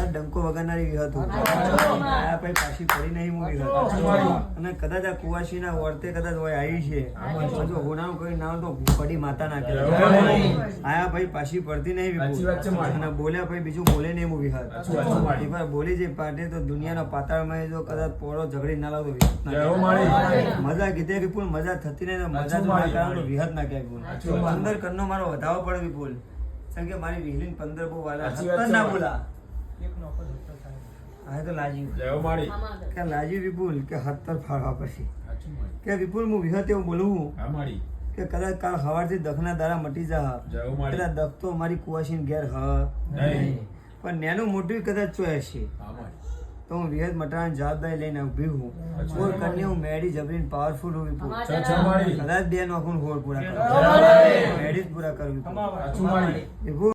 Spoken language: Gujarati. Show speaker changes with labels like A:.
A: ડંકો વગાડનારી વિહત પાછી ફરી નહીં મૂકી અને કદાચ આ કુવાસી ના વર્તે કદાચ હોય આવી છે હોનાનું કઈ નામ તો પડી માતા નાખે આયા ભાઈ પાછી પડતી નહીં અને બોલ્યા ભાઈ બીજું બોલે નહીં મૂકી બોલી જે પાટે તો દુનિયાના પાતાળમાં જો કદાચ પોળો ઝઘડી ના લાવતો મજા કીધે વિપુલ મજા થતી નહીં મજા જો ના તો વિહત ના ક્યાંય અંદર કરનો મારો વધાવો પડે વિપુલ કે મારી વિહલીન 15 બહુ વાલા ના બોલા હા તો લાજી લાજી વિપુલ કે 70 ફાળવા પછી કે વિપુલ હું વિહત એવું બોલવું કે કદાચ કાલ સવારથી દખના દાડા મટી જા પેલા દખ તો મારી કુવાસીન ઘેર પણ નેનું મોટું કદાચ ચોય છે તો હું વિહત મટાવાની જવાબદારી લઈને ઉભી હું ફોર કરીને હું મેડી જબરીન પાવરફુલ હું વિપુલ કદાચ બે નોખું હોર પૂરા કરું મેડી જ પૂરા કરું વિપુલ